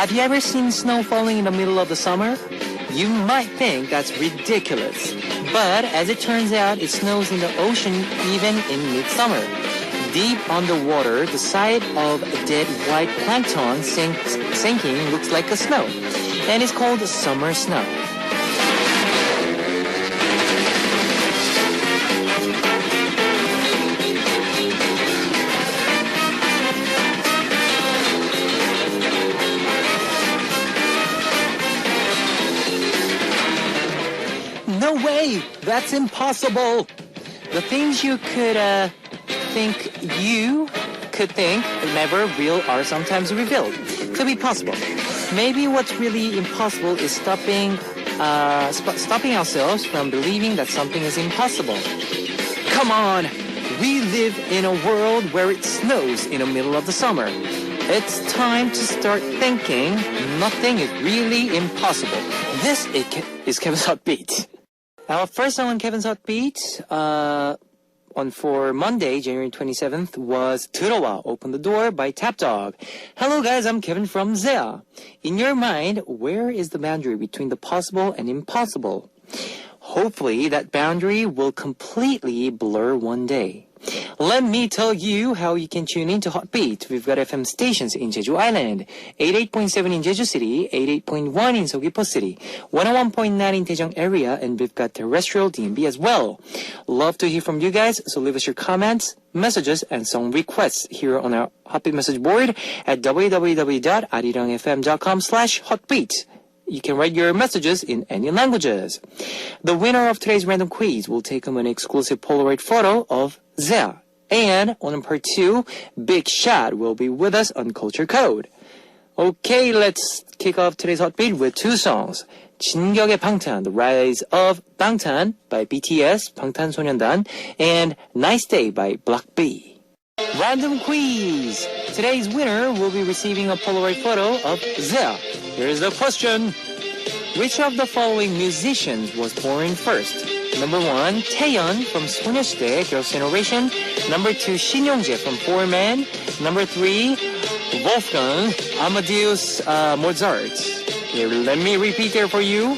Have you ever seen snow falling in the middle of the summer? You might think that's ridiculous. But as it turns out, it snows in the ocean even in midsummer. Deep underwater, the sight of dead white plankton sinking looks like a snow, and it's called summer snow. No way! That's impossible! The things you could think never real are sometimes revealed. Could be possible. Maybe what's really impossible is stopping ourselves from believing that something is impossible. Come on! We live in a world where it snows in the middle of the summer. It's time to start thinking nothing is really impossible. This is Kevin's Hot Beat. Our first song on Kevin's Hot Beat for Monday, January 27th was 들어와, Open the Door by Tap Dog. Hello guys, I'm Kevin from Zea. In your mind, where is the boundary between the possible and impossible? Hopefully that boundary will completely blur one day. Let me tell you how you can tune in to Hot Beat. We've got FM stations in Jeju Island, 88.7 in Jeju City, 88.1 in Seogwipo City, 101.9 in Daejeong area, and we've got terrestrial DMB as well. Love to hear from you guys, so leave us your comments, messages, and song requests here on our Hot Beat message board at www.arirangfm.com/hotbeat. You can write your messages in any languages. The winner of today's random quiz will take home an exclusive Polaroid photo of Zea. And on part 2, Big Shot will be with us on Culture Code. Okay, let's kick off today's Hot Beat with 2 songs. 진격의 방탄, The Rise of Bangtan by BTS, 방탄소년단, and Nice Day by Block B. Random quiz! Today's winner will be receiving a Polaroid photo of Zea. Here's the question. Which of the following musicians was born first? Number 1, Taeyeon from 소녀시대, Girls' Generation. Number 2, Shin Yong-jae from Four Men. Number 3, Wolfgang Amadeus Mozart. Here, let me repeat there for you.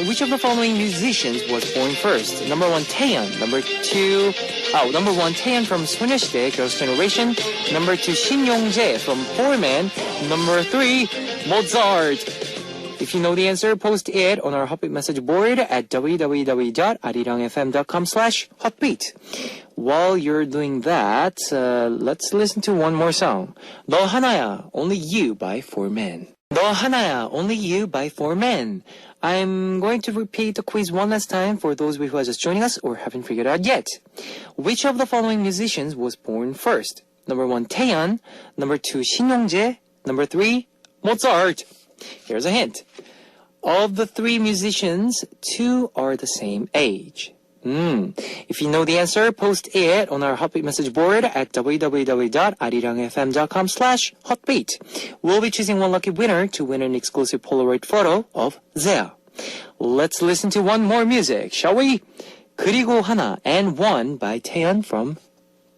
Which of the following musicians was born first? Number 1, Taeyeon. Number 1, Taeyeon from 소녀시대, Girls' Generation. Number 2, Shin Yong-jae from Four Men. Number 3, Mozart. If you know the answer, post it on our Hotbeat message board at www.arirangfm.com/hotbeat. While you're doing that, let's listen to one more song. 너 하나야, Only You by Four Men. 너 하나야, Only You by Four Men. I'm going to repeat the quiz one last time for those who are just joining us or haven't figured out yet. Which of the following musicians was born first? Number 1, Taeyeon. Number 2, Shin Yong-jae. Number 3, Mozart. Here's a hint. Of the 3 musicians, 2 are the same age. If you know the answer, post it on our Hotbeat message board at www.arirangfm.com/hotbeat. We'll be choosing one lucky winner to win an exclusive Polaroid photo of Zea. Let's listen to one more music, shall we? 그리고 하나 and One by Taeyeon from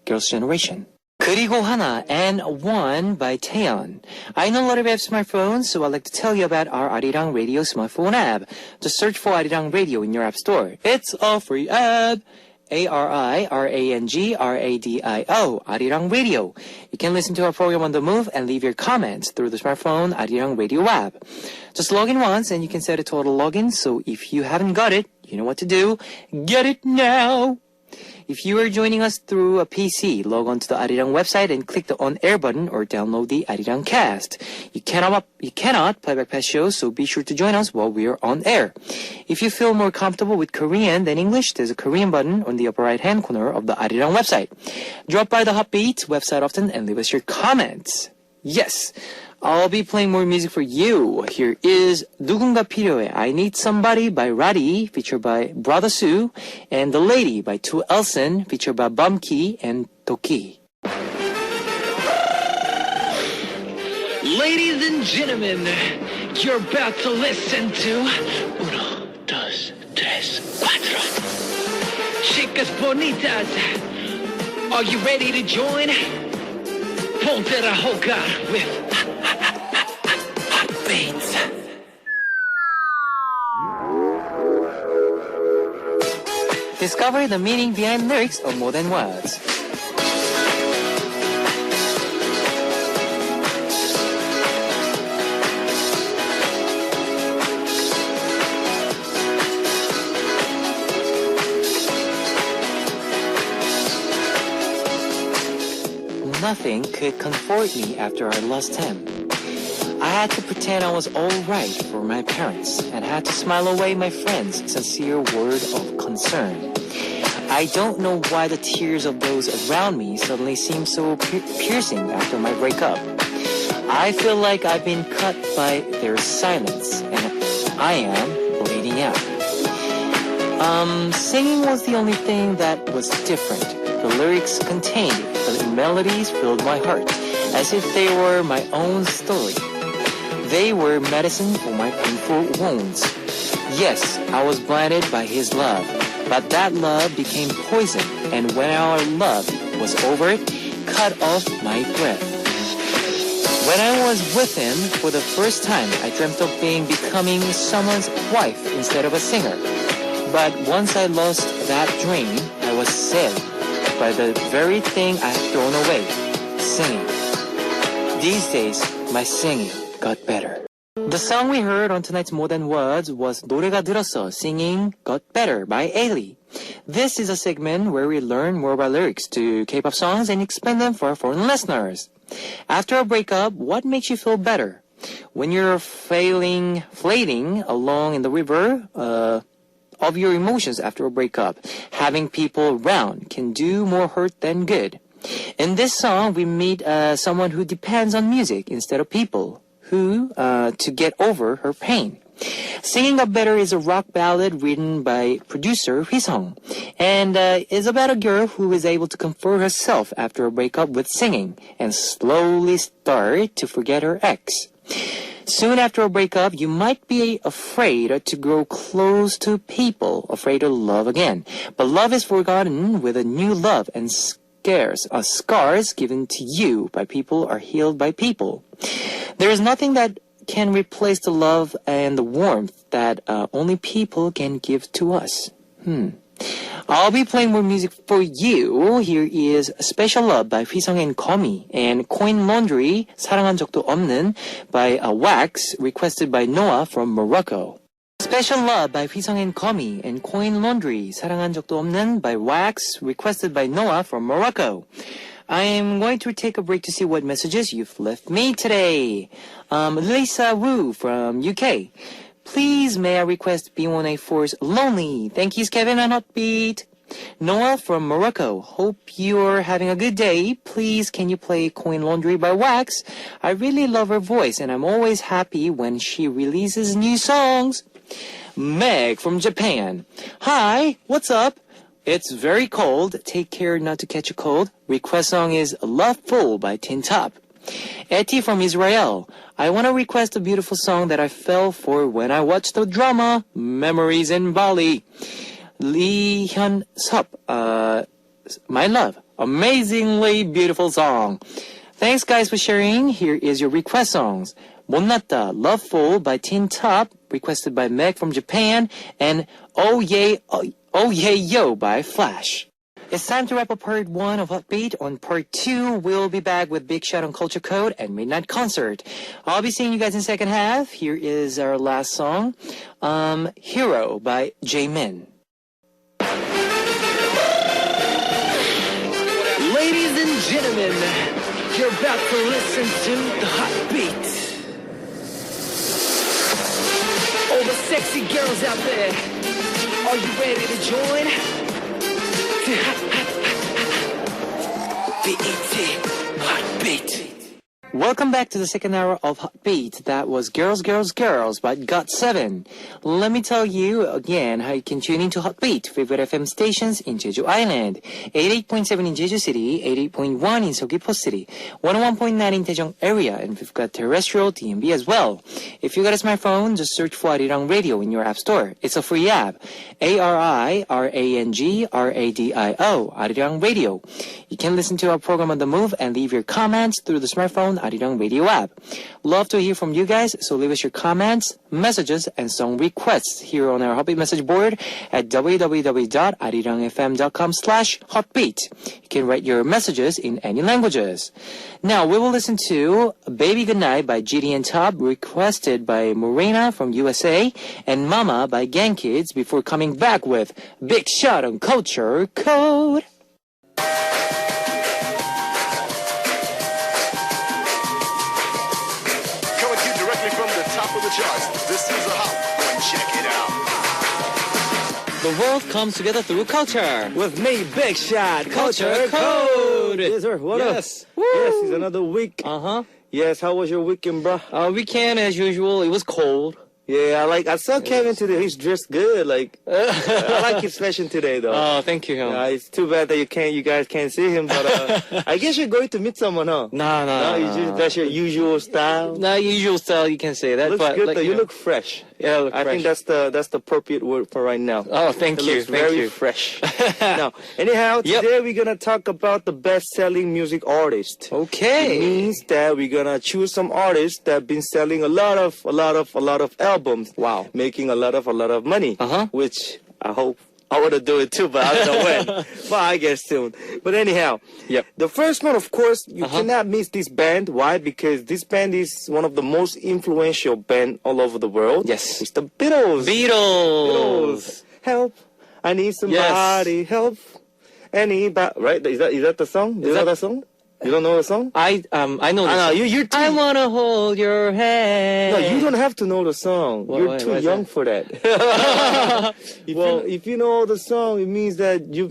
Girls' Generation. 그리고 하나 and One by Taeyeon. I know a lot of you have smartphones, so I'd like to tell you about our Arirang Radio smartphone app. Just search for Arirang Radio in your app store. It's a free app. ARIRANGRADIO, Arirang Radio. You can listen to our program on the move and leave your comments through the smartphone Arirang Radio app. Just log in once and you can set a total login, so if you haven't got it, you know what to do. Get it now! If you are joining us through a PC, log on to the Arirang website and click the on-air button or download the Arirang cast. You cannot playback past shows, so be sure to join us while we are on air. If you feel more comfortable with Korean than English, there's a Korean button on the upper right-hand corner of the Arirang website. Drop by the Hot Beat website often and leave us your comments. Yes, I'll be playing more music for you. Here is 누군가 필요해, I Need Somebody by Radi, featured by Brother Sue, and The Lady by Tu Elson, featured by Bumkey and Toki. Ladies and gentlemen, you're about to listen to Uno, Dos, Tres, Cuatro. Chicas bonitas, are you ready to join? Ponte a jugar with beats. Discover the meaning behind lyrics of More Than Words. Nothing could comfort me after I lost him. I had to pretend I was all right for my parents and had to smile away my friends' sincere word of concern. I don't know why the tears of those around me suddenly seem so piercing after my breakup. I feel like I've been cut by their silence and I am bleeding out. Singing was the only thing that was different. The lyrics contained the melodies filled my heart as if they were my own story. They were medicine for my painful wounds. Yes, I was blinded by his love, but that love became poison, and when our love was over, cut off my breath. When I was with him for the first time, I dreamt of becoming someone's wife instead of a singer. But once I lost that dream, I was saved by the very thing I had thrown away, singing. These days, my singing got better. The song we heard on tonight's More Than Words was 노래가 들었어, Singing Got Better by Ailey. This is a segment where we learn more about lyrics to K-pop songs and explain them for our foreign listeners. After a breakup, what makes you feel better? When you're flating along in the river, of your emotions after a breakup, having people around can do more hurt than good. In this song, we meet someone who depends on music instead of people, to get over her pain. Singing Got Better is a rock ballad written by producer Hui-sung, and is about a girl who is able to comfort herself after a breakup with singing and slowly start to forget her ex. Soon after a breakup, you might be afraid to grow close to people, afraid to love again. But love is forgotten with a new love, and scars given to you by people are healed by people. There is nothing that can replace the love and the warmth that only people can give to us. I'll be playing more music for you. Here is Special Love by Hui-sung and Komi, and Coin Laundry, 사랑한 적도 없는 by Wax, requested by Noah from Morocco. Special Love by Hui-sung and Komi, and Coin Laundry, 사랑한 적도 없는 by Wax, requested by Noah from Morocco. I am going to take a break to see what messages you've left me today. Lisa Wu from UK. Please, may I request B1A4's Lonely? Thank you, Kevin and Hotbeat. Noah from Morocco. Hope you're having a good day. Please, can you play Coin Laundry by Wax? I really love her voice, and I'm always happy when she releases new songs. Meg from Japan. Hi, what's up? It's very cold. Take care not to catch a cold. Request song is Love Full by Tin Top. Eti from Israel. I want to request a beautiful song that I fell for when I watched the drama Memories in Bali. Lee Hyun Sup, My Love. Amazingly beautiful song. Thanks guys for sharing. Here is your request songs. 못났다, Love Full by Tin Top, requested by Meg from Japan, and Oh Yeah Yo by Flash. It's time to wrap up part 1 of Upbeat. On part 2, we'll be back with Big Shot on Culture Code and Midnight Concert. I'll be seeing you guys in the second half. Here is our last song, Hero by Jaemin. Ladies and gentlemen, you're about to listen to the Hot Beat. All the sexy girls out there, are you ready to join? Hot Beat. Welcome back to the second hour of Hot Beat. That was Girls, Girls, Girls by GOT7. Let me tell you again how you can tune into Hot Beat, favorite FM stations in Jeju Island. 88.7 in Jeju City, 88.1 in Seogwipo City, 101.9 in Daejeong area, and we've got terrestrial DMB as well. If you got a smartphone, just search for Arirang Radio in your app store. It's a free app. ARIRANG RADIO, Arirang Radio. You can listen to our program on the move and leave your comments through the smartphone Arirang Radio app. Love to hear from you guys, so leave us your comments, messages, and song requests here on our Hotbeat message board at www.arirangfm.com/hotbeat. You can write your messages in any languages. Now, we will listen to Baby Goodnight by GD and Top, requested by Morena from USA, and Mama by Gang Kids before coming back with Big Shot on Culture Code. Coming to you directly from the top of the charts. This is a hot one. Check it out. The world comes together through culture. With me, Big Shot, Culture Code. Yes, sir. What Yes. up? Yes, it's another week. Uh-huh. Yes, how was your weekend, bro? Weekend as usual. It was cold. Yeah, I saw Kevin today. He's dressed good. I like his fashion today, though. Oh, thank you. It's too bad that you guys can't see him, but I guess you're going to meet someone, huh? No. That's your usual style. Not usual style, you can say that. Looks but good, like, though. You look fresh. Yeah, I look I fresh. think that's the appropriate word for right now. Oh, thank It you. looks Thank very you. fresh. Now, anyhow, Yep. today we're gonna talk about the best-selling music artist. It Okay. means that we're gonna choose some artists that have been selling a lot of albums. Wow. Making a lot of money. Uh-huh. Which I hope I want to do it too, but I don't know when. But I guess soon. But anyhow, Yep. the first one, of course, you Uh-huh. cannot miss this band. Why? Because this band is one of the most influential band all over the world. Yes. It's the Beatles. Beatles. Help. I need somebody. Help. Anybody. Right? Is that the song? Do you know that- that song? You don't know the song? I know this. I know. You're too. I wanna hold your hand. No, you don't have to know the song. Why- You're why- too why is young that? for that. If you know the song, it means that you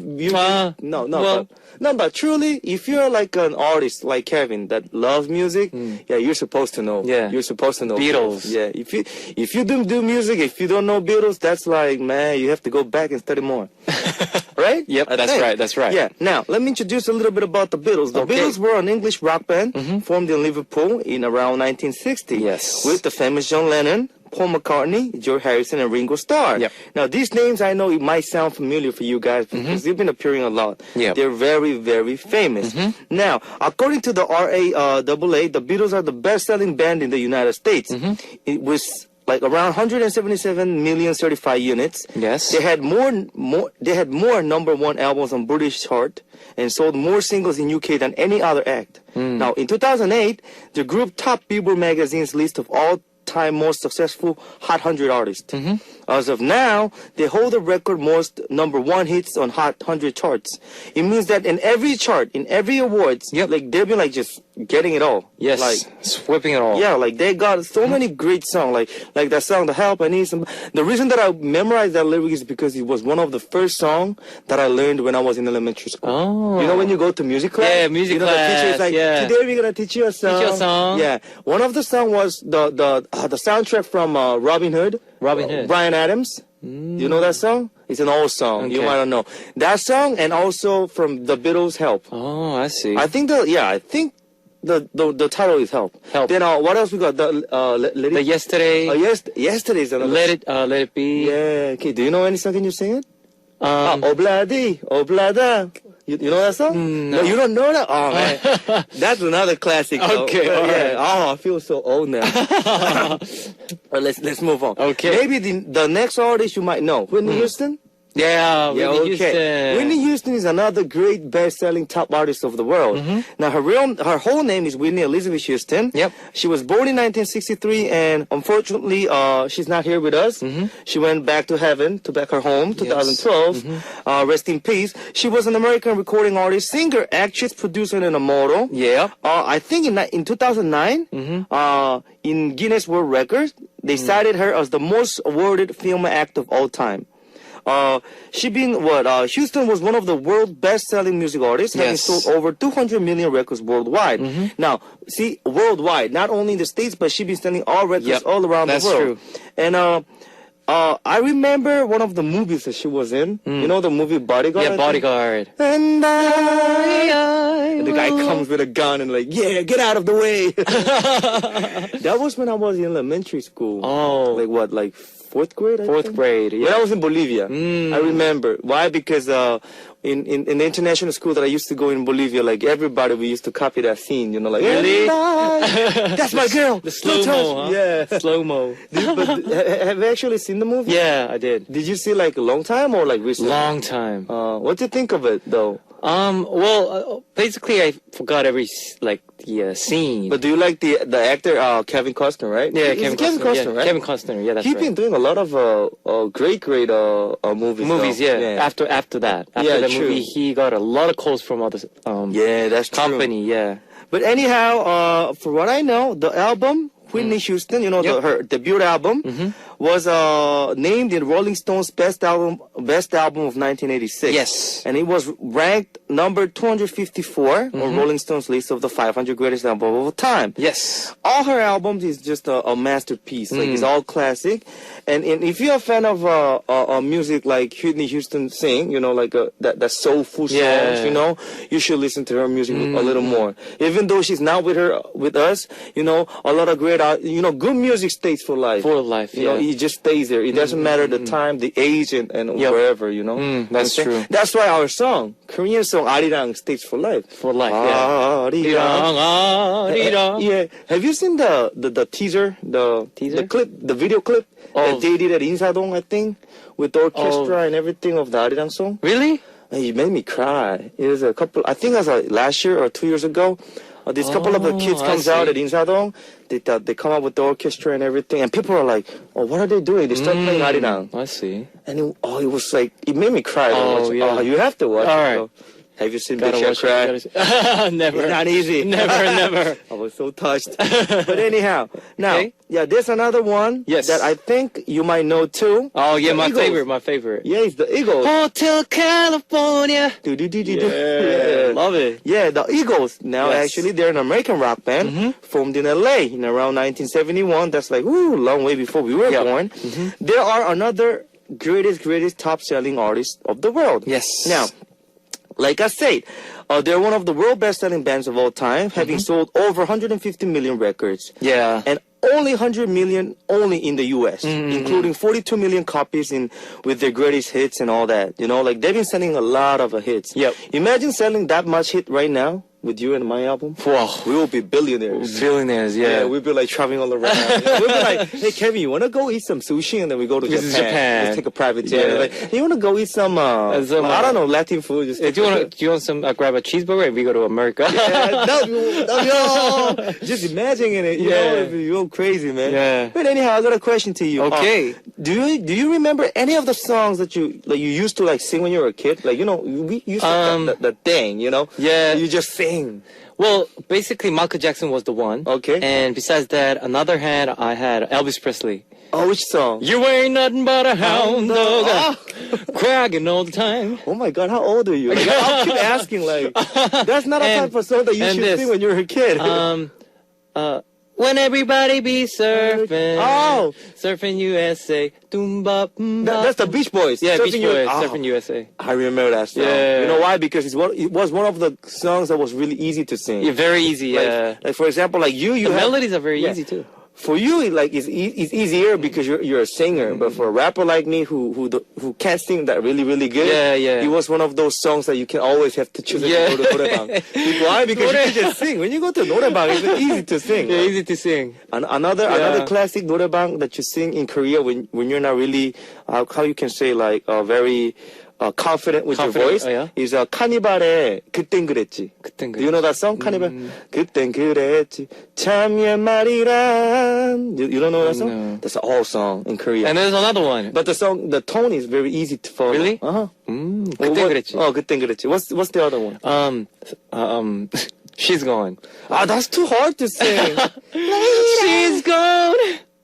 but truly, if you're like an artist like Kevin that loves music, yeah, you're supposed to know. Yeah. You're supposed to know Beatles. Yeah, if you don't do music, if you don't know Beatles, that's like, man, you have to go back and study more. Right? Yep, I that's think. right, that's right. Yeah. Now, let me introduce a little bit about the Beatles. The Okay. Beatles were an English rock band formed in Liverpool in around 1960. Yes. With the famous John Lennon, Paul McCartney, George Harrison, and Ringo Starr. Yep. Now, these names, I know it might sound familiar for you guys because they've been appearing a lot. Yep. They're very, very famous. Now, according to the RAAA, the Beatles are the best-selling band in the United States. It was like around 177 million certified units. Yes. They had more number one albums on British chart and sold more singles in UK than any other act. Now, in 2008, the group topped Billboard magazine's list of all-time most successful Hot 100 artists. As of now, they hold the record most number one hits on Hot 100 charts. It means that in every chart, in every awards, Yep. like they've been like just getting it all. Yes. Like, Sweeping it all. yeah, like they got so many great songs, like that song, "The Help I Need Some." The reason that I memorized that lyric is because it was one of the first songs that I learned when I was in elementary school. Oh. You know when you go to music class? Yeah, music The teacher is class, like, yeah. "Today we're gonna teach you a song." you a song. Yeah, one of the song was the soundtrack from Robin Hood. Robin Hood. Bryan Adams. You know that song? It's an old song. You Okay. might not know that song, and also from the Beatles' "Help." Oh, I see. I think the title is "Help." Help. Then what else we got? Let The it. yesterday. Yesterday's another. Let it be. Yeah. Okay. Do you know any song? Can you sing it? Um, Obladi, Oblada. You know that song? No. You don't know that? Oh man, that's another classic. though. Okay, But, all yeah. right. Oh, I feel so old now. Let's move on. Okay. Maybe the next artist you might know, Whitney Houston. yeah, Yeah, Whitney okay. Houston. Whitney Houston is another great best-selling top artist of the world. Now, her whole name is Whitney Elizabeth Houston. Yep. She was born in 1963, and unfortunately, she's not here with us. She went back to heaven, to back her home, 2012. Rest in peace. She was an American recording artist, singer, actress, producer, and a model. Yeah. I think in 2009, in Guinness World Records, they cited her as the most awarded film act of all time. Houston was one of the world's best-selling music artists, having Yes. sold over 200 million records worldwide. Now, see, worldwide, not only in the States, but she's been selling all records Yep, all around that's the world. true. And I remember one of the movies that she was in. You know the movie Bodyguard? Yeah, I think? Bodyguard. And the guy comes with a gun and like, yeah, get out of the way. That was when I was in elementary school. Oh. Like what, like fourth grade. I Fourth think. grade. When I Yeah. was in Bolivia, I remember. Why? Because in the international school that I used to go in Bolivia, like everybody, we used to copy that scene. You know, like Really? that's my girl. The slow mo, huh? Yeah. Slow-mo. Have you actually seen the movie? Yeah, I did. Did you see like a long time or like recently? Long time. What do you think of it though? Well, basically, I forgot every scene. But do you like the actor Kevin Costner, right? yeah, It's Kevin Costner, Costner, yeah. right? Kevin Costner, yeah, that's He's right. been doing a lot of great movies. Movies, though. yeah. After that, after Yeah, the true. movie, he got a lot of calls from other Yeah, that's true. company. Yeah. But anyhow, for what I know, the album Whitney Houston, you know, Yep. her debut album, was named in Rolling Stone's best album of 1986. Yes. And it was ranked number 254 on Rolling Stone's list of the 500 greatest albums of all time. Yes. All her albums is just a masterpiece. Like it's all classic. And if you're a fan of music like Whitney Houston sing, you know, like that soulful songs, Yeah. you know, you should listen to her music a little more. Even though she's not with us, you know, a lot of great, good music stays for life. For life, You know, yeah. it just stays there. It doesn't matter the time, the age, and Yep. wherever, you know. that's Okay? true. That's why our song, Korean song, Arirang, stays for life. For life, yeah. Arirang. Yeah. Have you seen the teaser, Teaser? the clip, the video clip that Of- they did at Insadong, I think, with the orchestra and everything of the Arirang song? Really? And it made me cry. It was I think it was last year or 2 years ago. This couple of the kids I comes out see. at Insadong. They come up with the orchestra and everything, and people are like, "Oh, what are they doing?" They start playing Arirang, I see. and it was like it made me cry. Oh, yeah. You have to watch All it. right. though. Have you seen Gotta Big Shaq watch cry? it. Never. It's not easy. Never. I was so touched. But anyhow, now, Okay. yeah, there's another one Yes. that I think you might know too. Oh, yeah, The my Eagles. favorite. Yeah, it's the Eagles. Hotel California. Do-do-do-do-do. Yeah, love it. Yeah, the Eagles. Now, Yes. actually, they're an American rock band formed in LA in around 1971. That's like, long way before we were Yep. born. They are another greatest top-selling artist of the world. Yes. Now, like I said, they're one of the world best-selling bands of all time, having sold over 150 million records. Yeah. And only 100 million only in the US, including 42 million copies with their greatest hits and all that. You know, like they've been selling a lot of hits. Yep. Imagine selling that much hit right now with you and my album. Wow. We will be billionaires. Billionaires, Yeah, yeah. we'll be like traveling all around. We'll be like, hey Kevin, you wanna go eat some sushi? And then we go to Visit Japan. Japan. Let's take a private jet. Yeah. Like, hey, you wanna go eat some, I don't know, Latin food? Just Do you want some grab a cheeseburger and we go to America? no, just imagining it, you Yeah. know, you go crazy, man. Yeah. But anyhow, I got a question to you. Okay. Do you remember any of the songs that you used to like sing when you were a kid? Like, you know, we used to the thing, you know? Yeah. You just sing. Well, basically, Michael Jackson was the one. Okay. And besides that, another hand, I had Elvis Presley. Oh, which song? You ain't nothing but a hound dog, Ah. crying all the time. Oh my God, how old are you? Like, I'll keep asking, like, that's not a And- type of song that you and should this. sing when you were a kid. When everybody be surfing. Oh. Surfing USA. Doom-bop, That's the Beach Boys. Yeah, Surfing Beach U- Boys, Oh. Surfing USA. I remember that song. Yeah. You know why? Because it was one of the songs that was really easy to sing. Yeah, very easy, yeah. Like for example, like you The have, melodies are very yeah. easy, too. For you, it's easier because you're a singer. But for a rapper like me who can't sing that really good, Yeah. it was one of those songs that you can always have to choose Yeah. to go to norebang. Why? Because you can just sing. When you go to norebang, it's easy to sing. Yeah, easy to sing. Another classic norebang that you sing in Korea when you're not really how you can say like very confident with Confident, your voice oh, yeah? is 카니발의 그땐 그랬지. 그땐 Do you know that song? 카니발. 그땐 그랬지. 참여 말이란. You don't know that song? No. That's an old song in Korea. And there's another one. But the tone is very easy to follow. Really? Uh-huh. 그땐 그랬지. Oh, 그땐 그랬지. What's the other one? She's gone. That's too hard to sing. She's gone.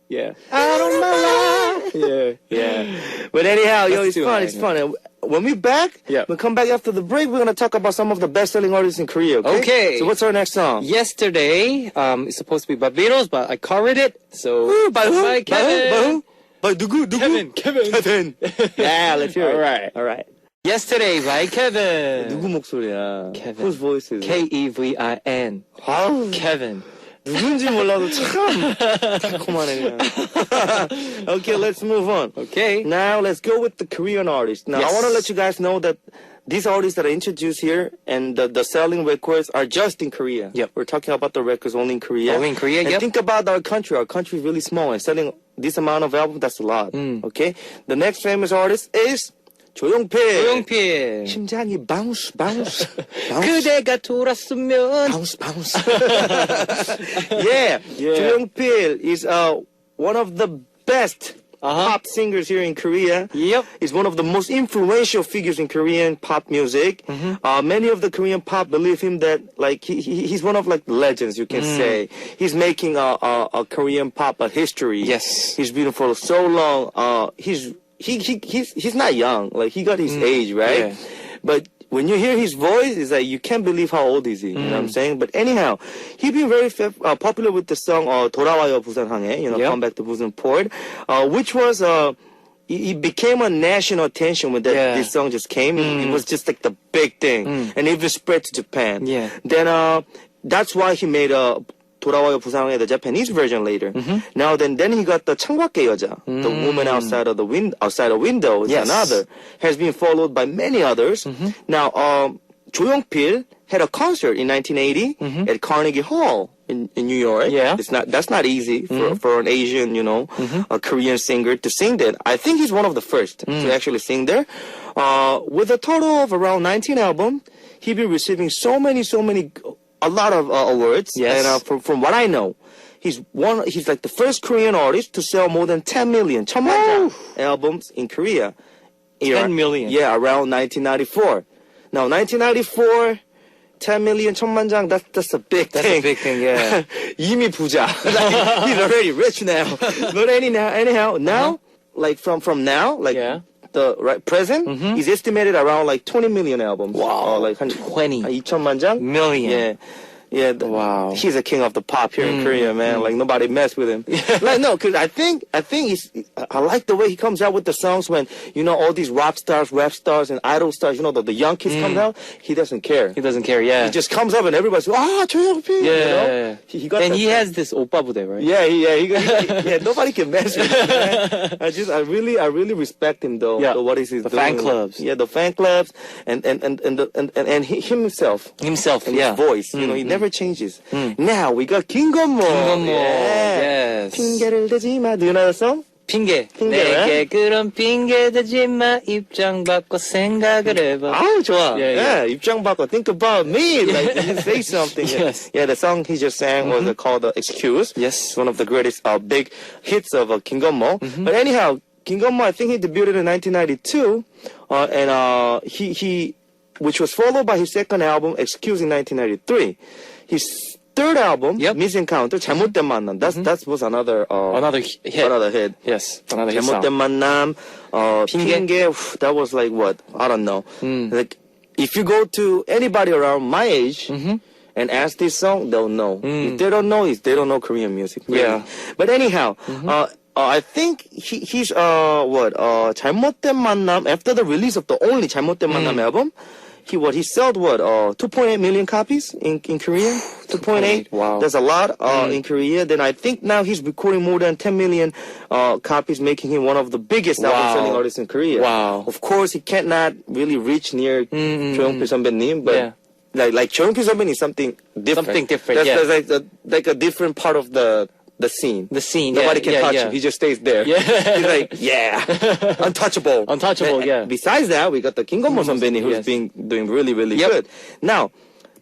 Yeah. Out of my life. Yeah. But anyhow, That's it's too fun. high, It's yeah. fun. And when we're back, Yeah. we come back after the break. We're gonna talk about some of the best-selling artists in Korea. Okay. Okay. So what's our next song? Yesterday, it's supposed to be Barbados, but I covered it. So By who? By Kevin. By who? By 누구? Kevin. Yeah, let's hear it. All right. All right. Yesterday by Kevin. 누구 목소리야? Kevin. Whose voice is it? Kevin. 아우. Kevin. 누군지 몰라도 참 달콤하네 그냥. Okay, let's move on. Okay. Now let's go with the Korean artists. Now I Yes. want to let you guys know that these artists that I introduced here and the selling records are just in Korea. Yep. We're talking about the records only in Korea. Only in Korea, And yep. think about our country. Our country is really small and selling this amount of albums, that's a lot. Okay? The next famous artist is 조용필. 조용필. 심장이 bounce, bounce, bounce. 그대가 돌았으면. Bounce, bounce. Yeah. 조용필 is one of the best pop singers here in Korea. Yep. He's one of the most influential figures in Korean pop music. Many of the Korean pop believe him that like he's one of like the legends, you can say. He's making a Korean pop a history. Yes. He's been for so long. He's not young. Like he got his age, right? Yeah. But when you hear his voice, it's like you can't believe how old is he. You know what I'm saying? But anyhow, he been very popular with the song 돌아와요 부산항에, Yep. Come Back to Busan Port, which was it became a national attention when this song just came. It was just like the big thing, and it even spread to Japan. Yeah. Then that's why he made 돌아와요 부산항에, the Japanese version later. Now then he got the 창밖의 여자, the woman outside a window. Is Yes. another, has been followed by many others. Now 조용필 had a concert in 1980 at Carnegie Hall in New York. Yeah. That's not easy for an Asian, a Korean singer to sing there. I think he's one of the first to actually sing there. With a total of around 19 albums, he's been receiving a lot of awards. Yes. And from what I know, he's like the first Korean artist to sell more than 10 million 천만장 albums in Korea. 10 million. Yeah, around 1994. Now 1994, 10 million 천만장, that's a big That's thing. a big thing, yeah. 이미 부자. Like, he's already rich now. But anyhow, now, like from now, like Yeah. the present, he's estimated around like 20 million albums. Wow. Like 20 2천만 장? million. Yeah. Yeah, Wow. He's a king of the pop here in Korea, man. Like nobody mess with him. Like no, because I think I like the way he comes out with the songs when all these rap stars, and idol stars. The young kids come out. He doesn't care. He doesn't care, yeah. He just comes up and everybody's 조용필. Yeah. He got And that he thing. has this oppa 부대, right? Yeah, nobody can mess with him. Man. I really respect him though. Yeah. What is he The doing? fan clubs. Yeah, the fan clubs and himself. Himself, And yeah. his voice, he never changes. Now we got 김건모. 김건모, Yeah. yes. 핑계를 대지 마. Do you know that song? 핑계. 핑계, 내게 그런 핑계 대지 마. 입장 바꿔 생각을 해봐. 아우 좋아. Yeah. 입장 바꿔. Think about me. Like you say something. Yes. Yeah, the song he just sang was called "Excuse." Yes. It's one of the greatest big hits of 김건모. But anyhow, 김건모, I think he debuted in 1992, and he which was followed by his second album "Excuse" in 1993. His third album, Yep. Misencounter, 잘못된 만남. That was another hit. Another hit. Yes, another hit 잘못된 song. 만남, 핑계. 핑계, that was like what? I don't know. Like, if you go to anybody around my age and ask this song, they'll know. If they don't know, they don't know Korean music. Really. Yeah. But anyhow, I think he's 잘못된 만남, after the release of the only 잘못된 만남 album, he sold 2.8 million copies in Korea. 2.8. Wow. That's a lot in Korea. Then I think now he's recording more than 10 million copies, making him one of the biggest album-selling artists in Korea. Wow. Of course, he cannot really reach near 조용필 선배님, but Yeah. like 조용필 선배님 is something different. Something different, That's, yeah. that's like a different part of the scene. The scene, Nobody yeah, can touch yeah. him. He just stays there. Yeah. He's like, yeah, untouchable. Untouchable, yeah. Besides that, we got the 김건모 선배님 who's yes. been doing really, really Yep. good. Now,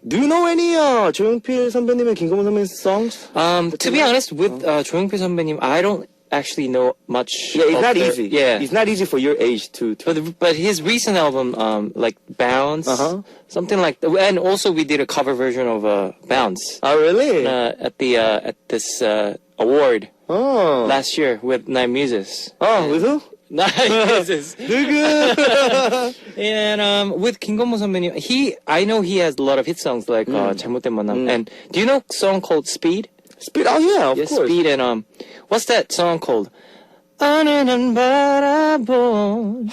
do you know any 조용필 선배님 and 김건모 선배님 songs? To be honest, with 조용필 선배님, I don't actually know much. Yeah, it's of not their- easy. Yeah. It's not easy for your age to But his recent album, like Bounce, something like, and also we did a cover version of Bounce Oh, really? at this award Oh. last year with Nine Muses. Oh, with who? Nine Muses. 누구? And with 김건모 선배님, I know he has a lot of hit songs like 잘못된 만남. And do you know a song called Speed? Speed. Oh, yeah, of Yes, course. Speed and what's that song called? 어느는 바라본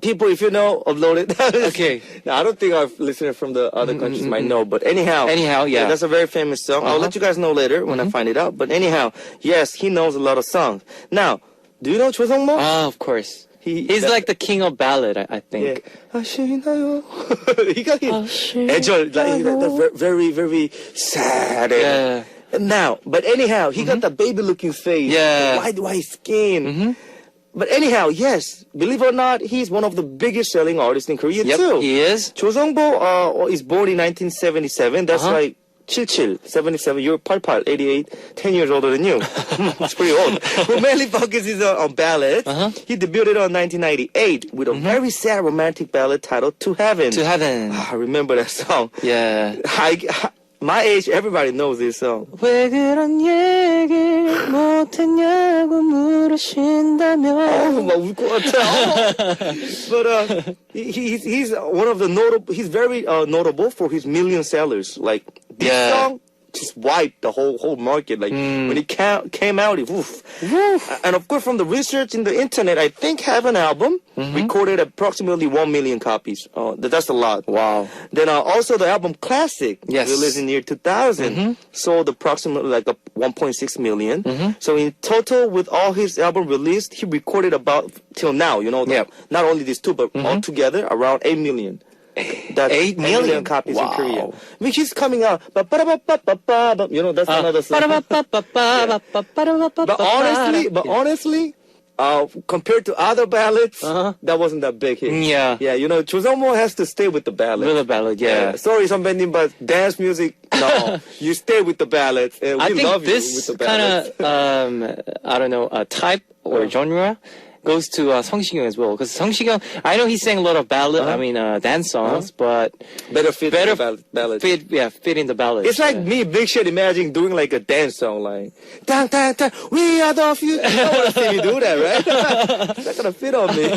people, if you know, upload it. Okay. Now, I don't think our listeners from the other countries might know, but anyhow. Anyhow, yeah. That's a very famous song. I'll let you guys know later when I find it out. But anyhow, yes, he knows a lot of songs. Now, do you know Cho Sung-mo? Ah, of course. He's like the king of ballad, I Yeah. think. 아시나요? He got his 애절, like that's very, very sad. Yeah. Now, but anyhow, he got that baby-looking face, Yeah. white skin. But anyhow, yes, believe it or not, he's one of the biggest selling artists in Korea Yep, too. he is. Cho Sung-bo is born in 1977. That's like 77. You're 88, 10 years older than you. It's pretty old. Who mainly focuses on ballads. He debuted on 1998 with a very sad romantic ballad titled To Heaven. To heaven. I remember that song. Yeah. My age, everybody knows this song. 왜 그런 얘기를 못했냐고 물으신다면. Oh, 막 울 것 같아. But he's one of the notable. He's very notable for his million sellers. Like this Yeah. song just wiped the whole market. Like when it came out, it woof. And of course, from the research in the internet, I think Heaven album recorded approximately 1 million copies. That's a lot. Wow. Then also the album Classic, Yes. released in year 2000, sold approximately like 1.6 million. So in total, with all his album released, he recorded about till now, Yep. not only these two, but altogether around 8 million. That's 8 million? copies Wow. in Korea. I mean, he's coming out, that's another song. But honestly, compared to other ballads, that wasn't that big hit. Yeah. Yeah, Cho Sung-mo has to stay with the ballad. With the ballad, yeah. Sorry, 선배님, but dance music, no. You stay with the ballads. And we I think love you this with the kind ballads. of, I don't know, type or genre goes to 성시경 as well. Because 성시경, I know he sang a lot of ballad, dance songs, but Better fit better the ballad. fit in the ballad. It's like me, Big Shit, imagine doing like a dance song, like, dang, dang, dang, we are the future. You don't want to see me do that, right? It's not going to fit on me,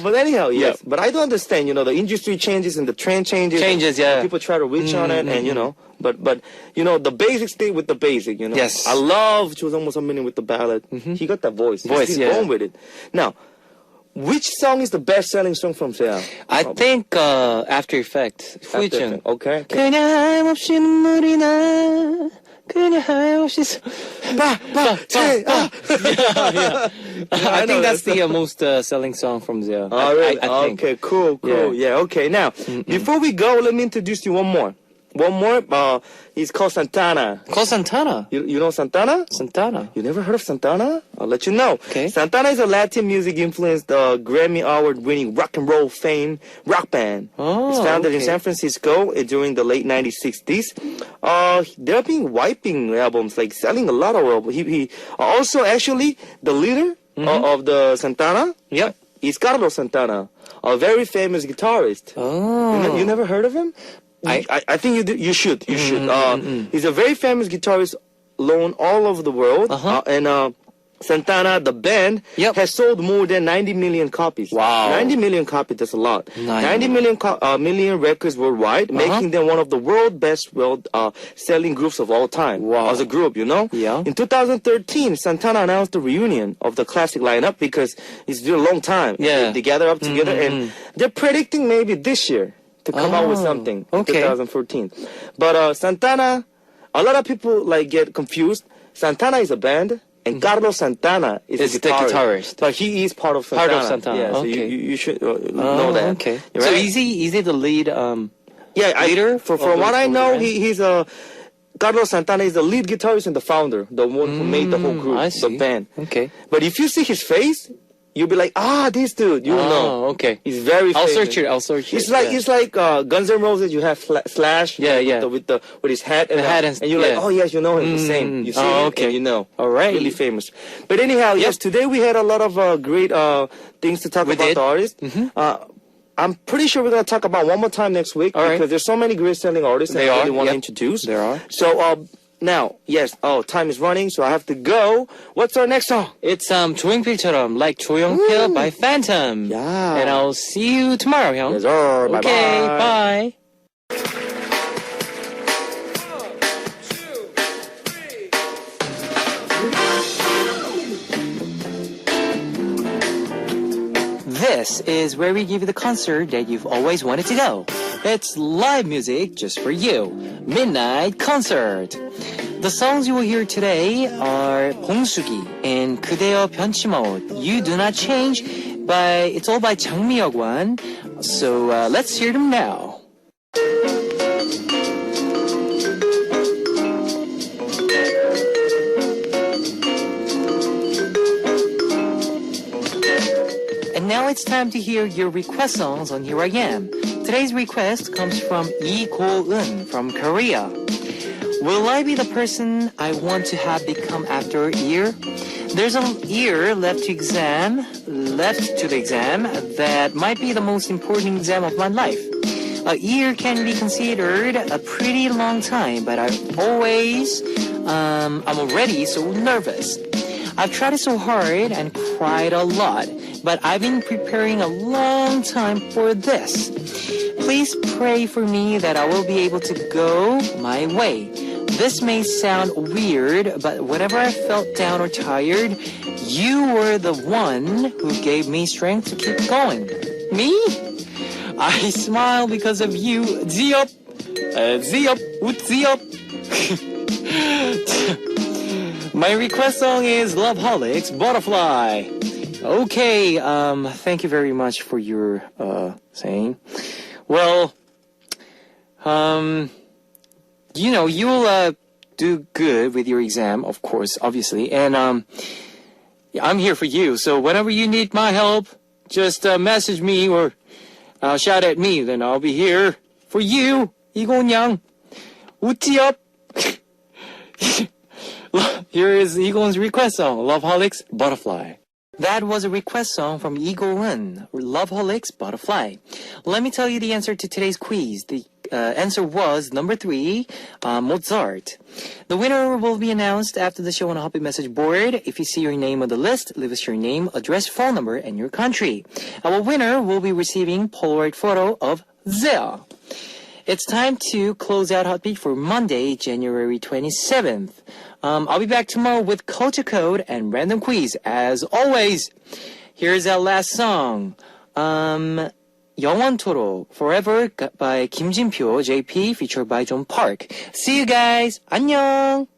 But anyhow, yes. But I do understand, the industry changes and the trend changes. Changes, yeah. People try to reach on it, and, but the basic stay with the basic, Yes. I love Cho Sung-mo 선배님 with the ballad. He got that voice. He's yeah. born with it. Now, which song is the best-selling song from Seo? I think After Effect, 후유증. Okay. 그냥 하염없이 눈물이 나 그냥 하염없이 I think that's the most selling song from Seo. Oh, really? I think. Okay, cool. Yeah, okay. Now, before we go, let me introduce you one more. He's called Santana. Call Santana. You know Santana? Santana. You never heard of Santana? I'll let you know. Okay. Santana is a Latin music influenced Grammy Award winning rock and roll fame rock band. Oh, it's founded in okay. San Francisco during the late 1960s. They've been wiping albums, like selling a lot of albums. He also actually the leader of the Santana. Yep. Is Carlos Santana, a very famous guitarist. Oh. You never heard of him? I think you do, you should. He's a very famous guitarist, known all over the world. And Santana, the band, Yep. has sold more than 90 million copies. Wow. 90 million copies, that's a lot. 90 million records worldwide, making them one of the world's best selling groups of all time. Wow. As a group, Yeah. In 2013, Santana announced the reunion of the classic lineup because it's been a long time. Yeah. They gather up together, and they're predicting maybe this year to come out with something okay. in 2014. But Santana, a lot of people get confused. Santana is a band, and Carlos Santana is It's a the guitarist. But he is part of Santana. Part of Santana, Yeah, so okay. you should know that. Okay. Right? So is he the lead leader? From what I know, he's a Carlos Santana is the lead guitarist and the founder, the one who made the whole group, I the see. band. Okay. But if you see his face, you'll be like, this dude. You will know. Okay. He's very I'll famous. search it. It's like Guns N' Roses. You have Slash. Yeah, yeah. With his hat and The hat and you're yeah. like, oh yes, you know him. The same. You see him, okay. and you know. All right. Really famous. But anyhow, yes. Today we had a lot of great things to talk We about did. the artist. I'm pretty sure we're gonna talk about one more time next week All right. because there's so many great selling artists that I really want to introduce. There are. So now, yes. Time is running, so I have to go. What's our next song? It's 조용필처럼 like 조용필 by Phantom. Yeah. And I'll see you tomorrow, 형. Yes, sir. Okay, Bye-bye. bye. This is where we give you the concert that you've always wanted to go. It's live music just for you. Midnight Concert. The songs you will hear today are 봉숙이 and 그대여 변치마옷, You Do Not Change. It's all by 장미여관. So let's hear them now. And now it's time to hear your request songs on Here I Am. Today's request comes from Lee Go-eun from Korea. Will I be the person I want to have become after a year? There's a year left to the exam that might be the most important exam of my life. A year can be considered a pretty long time, but I'm already so nervous. I've tried so hard and cried a lot, but I've been preparing a long time for this. Please pray for me that I will be able to go my way. This may sound weird, but whenever I felt down or tired, you were the one who gave me strength to keep going. Me? I smile because of you. Ziop! Ziop! Ziop! My request song is Loveholics, Butterfly. Okay, thank you very much for your, saying. Well, you'll, do good with your exam, of course, obviously. And, I'm here for you. So whenever you need my help, just, message me or, shout at me. Then I'll be here for you. 이곤양. 우찌업. Here is Egon's request song, Loveholics, Butterfly. That was a request song from Egon, Loveholics, Butterfly. Let me tell you the answer to today's quiz. The answer was number 3, Mozart. The winner will be announced after the show on a Hoppy message board. If you see your name on the list, leave us your name, address, phone number, and your country. Our winner will be receiving Polaroid photo of Zea. It's time to close out Hotbeat for Monday, January 27th. I'll be back tomorrow with Culture Code and Random Quiz, as always. Here's our last song. 영원토록, Forever by Kim Jin-pyo, JP, featured by John Park. See you guys. 안녕.